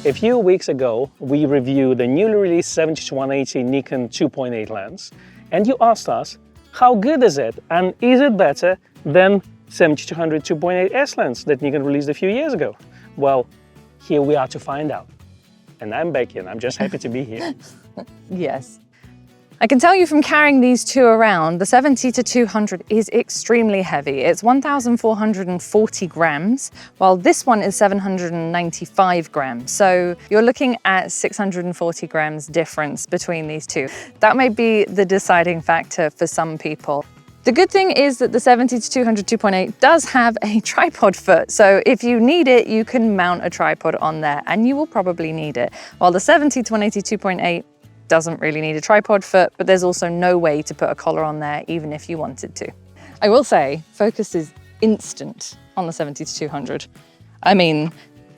A few weeks ago, we reviewed the newly released 70-180 Nikon 2.8 lens, and you asked us, how good is it, and is it better than 70-200 2.8S lens that Nikon released a few years ago? Well, here we are to find out. And I'm Becky, and I'm just happy to be here. Yes. I can tell you from carrying these two around, the 70-200 is extremely heavy. It's 1,440 grams, while this one is 795 grams. So you're looking at 640 grams difference between these two. That may be the deciding factor for some people. The good thing is that the 70-200 2.8 does have a tripod foot. So if you need it, you can mount a tripod on there, and you will probably need it. While the 70-180 2.8 doesn't really need a tripod foot, but there's also no way to put a collar on there, even if you wanted to. I will say, focus is instant on the 70-200. I mean,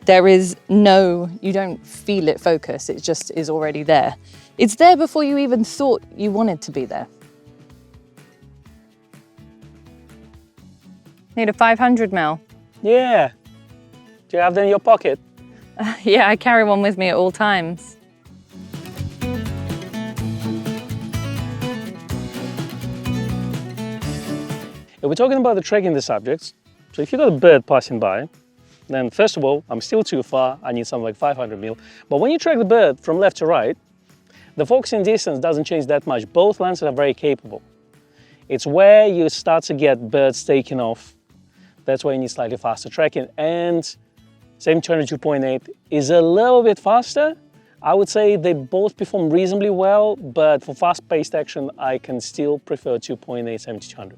you don't feel it focus, it just is already there. It's there before you even thought you wanted to be there. Need a 500 mil. Yeah. Do you have them in your pocket? Yeah, I carry one with me at all times. If we're talking about the tracking the subjects, so if you've got a bird passing by, then first of all, I'm still too far, I need something like 500 mil. But when you track the bird from left to right, the focusing distance doesn't change that much. Both lenses are very capable. It's where you start to get birds taking off. That's why you need slightly faster tracking. And 70-200 2.8 is a little bit faster. I would say they both perform reasonably well, but for fast-paced action, I can still prefer 2.8 70-200.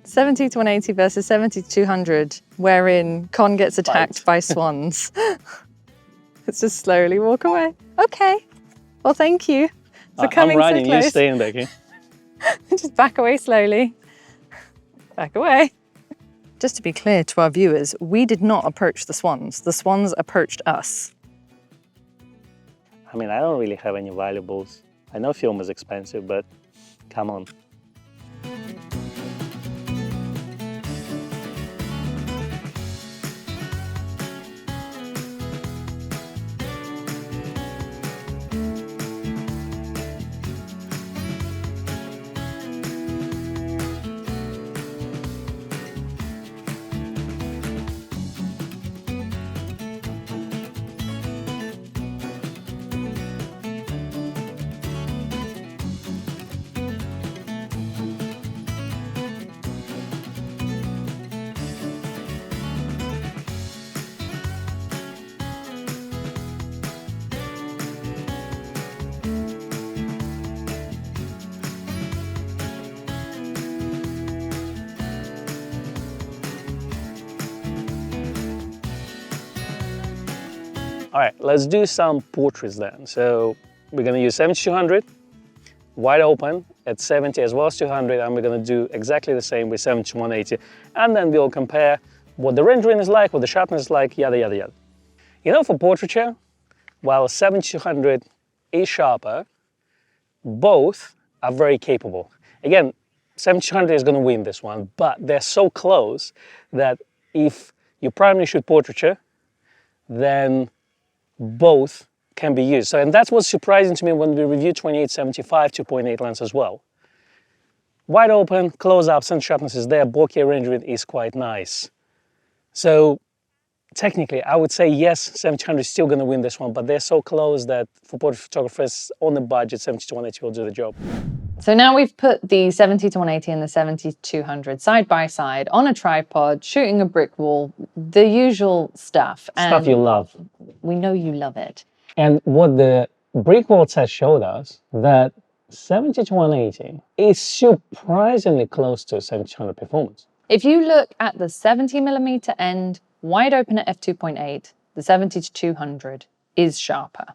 70-180 versus 70-200, wherein Con gets attacked by swans. Let's just slowly walk away. Okay. Well, thank you for coming I'm running, so close. You staying, Becky. Just back away slowly. Back away. Just to be clear to our viewers, we did not approach the swans. The swans approached us. I mean, I don't really have any valuables. I know film is expensive, but come on. All right, let's do some portraits then. So we're gonna use 70-200, wide open at 70 as well as 200, and we're gonna do exactly the same with 70-180. And then we'll compare what the rendering is like, what the sharpness is like, yada, yada, yada. You know, for portraiture, while 70-200 is sharper, both are very capable. Again, 70-200 is gonna win this one, but they're so close that if you primarily shoot portraiture, then both can be used. And that's what's surprising to me when we reviewed 28-75 2.8 lens as well. Wide open, close-up, center sharpness is there, bokeh rendering is quite nice. So technically, I would say yes, 70-200 is still going to win this one, but they're so close that for portrait photographers on the budget, 70-180 will do the job. So now we've put the 70-180 and the 70-200 side by side on a tripod, shooting a brick wall, the usual stuff. Stuff you love. We know you love it. And what the brick wall test showed us, that 70-180 is surprisingly close to 70-200 performance. If you look at the 70mm end, wide open at f2.8, the 70-200 is sharper.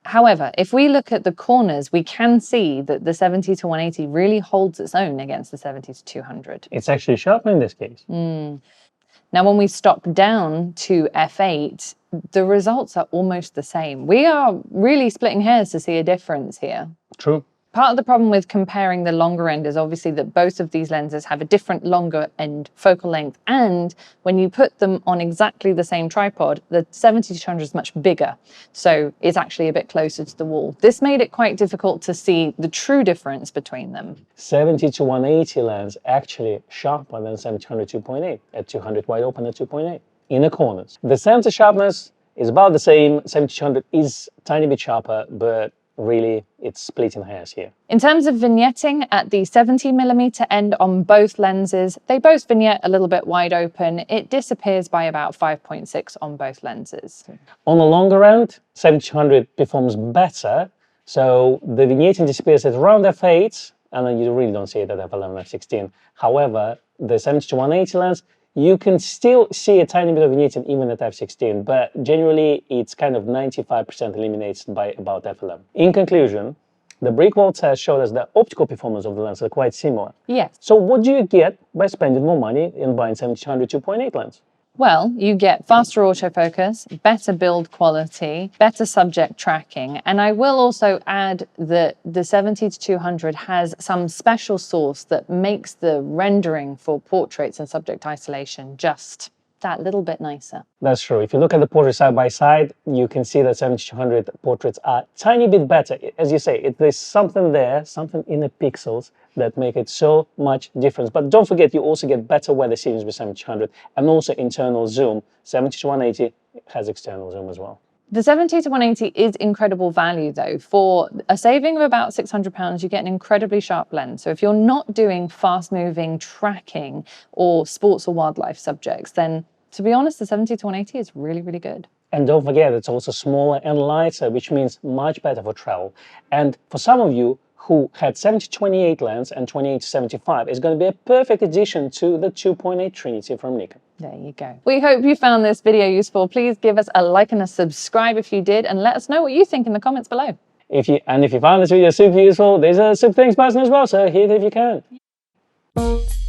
However, if we look at the corners, we can see that the 70-180 really holds its own against the 70-200. It's actually sharper in this case. Now, when we stop down to f8, the results are almost the same. We are really splitting hairs to see a difference here. True. Part of the problem with comparing the longer end is obviously that both of these lenses have a different longer end focal length, and when you put them on exactly the same tripod, the 70-200 is much bigger, so it's actually a bit closer to the wall. This made it quite difficult to see the true difference between them. 70-180 lens actually sharper than 70-200 2.8 at 200 wide open at 2.8 in the corners. The center sharpness is about the same. 70-200 is a tiny bit sharper, but really it's splitting hairs here. In terms of vignetting, at the 70mm end on both lenses, they both vignette a little bit wide open. It disappears by about 5.6 on both lenses. On the longer end, 70-200 performs better, so the vignetting disappears at around f8, and then you really don't see it at f11, f16. However, the 70-180 lens, you can still see a tiny bit of vignetting even at f16, but generally it's kind of 95% eliminated by about f11. In conclusion, the brick wall test showed us that optical performance of the lens are quite similar. Yes. So what do you get by spending more money in buying 70-200 2.8 lens? Well, you get faster autofocus, better build quality, better subject tracking, and I will also add that the 70-200 has some special sauce that makes the rendering for portraits and subject isolation just that little bit nicer. That's true. If you look at the portraits side by side, you can see that 70-200 portraits are a tiny bit better. As you say, there's something there, something in the pixels that make it so much difference. But don't forget, you also get better weather settings with 70-200 and also internal zoom. 70-180 has external zoom as well. The 70-180 is incredible value though. For a saving of about £600, you get an incredibly sharp lens. So if you're not doing fast moving tracking or sports or wildlife subjects, then to be honest, the 70-180 is really, really good. And don't forget, it's also smaller and lighter, which means much better for travel. And for some of you who had 70-28 lens and 28-75, it's going to be a perfect addition to the 2.8 Trinity from Nikon. There you go. We hope you found this video useful. Please give us a like and a subscribe if you did, and let us know what you think in the comments below. If you found this video super useful, there's a super thanks button as well, so hit it if you can.